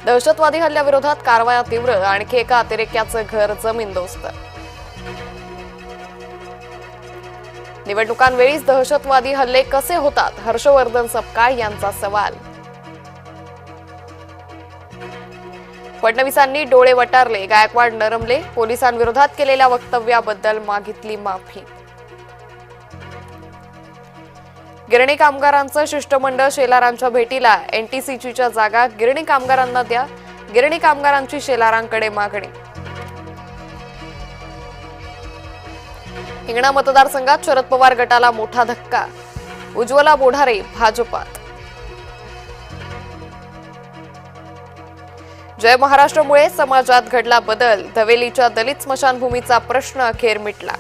दहशतवादी हल्ल्याविरोधात कारवाया तीव्र, आणखी एका अतिरेक्याचं घर जमीनदोस्त। निवडणुकांवेळीच दहशतवादी हल्ले कसे होतात, हर्षवर्धन सपकाळ यांचा सवाल। फडणवीसांनी डोळे वटारले, गायकवाड नरमले, पोलिसांविरोधात केलेल्या वक्तव्याबद्दल मागितली माफी। गिरणी कामगारांचं शिष्टमंडळ शेलारांच्या भेटीला, एनटीसीच्या जागा गिरणी कामगारांना द्या, गिरणी कामगारांची शेलारांकडे मागणी। हिंगणा मतदारसंघात शरद पवार गटाला मोठा धक्का, उज्ज्वला बोढारे भाजपात। जय महाराष्ट्रमुळे समाजात घडला बदल, धवेलीच्या दलित स्मशानभूमीचा प्रश्न अखेर मिटला।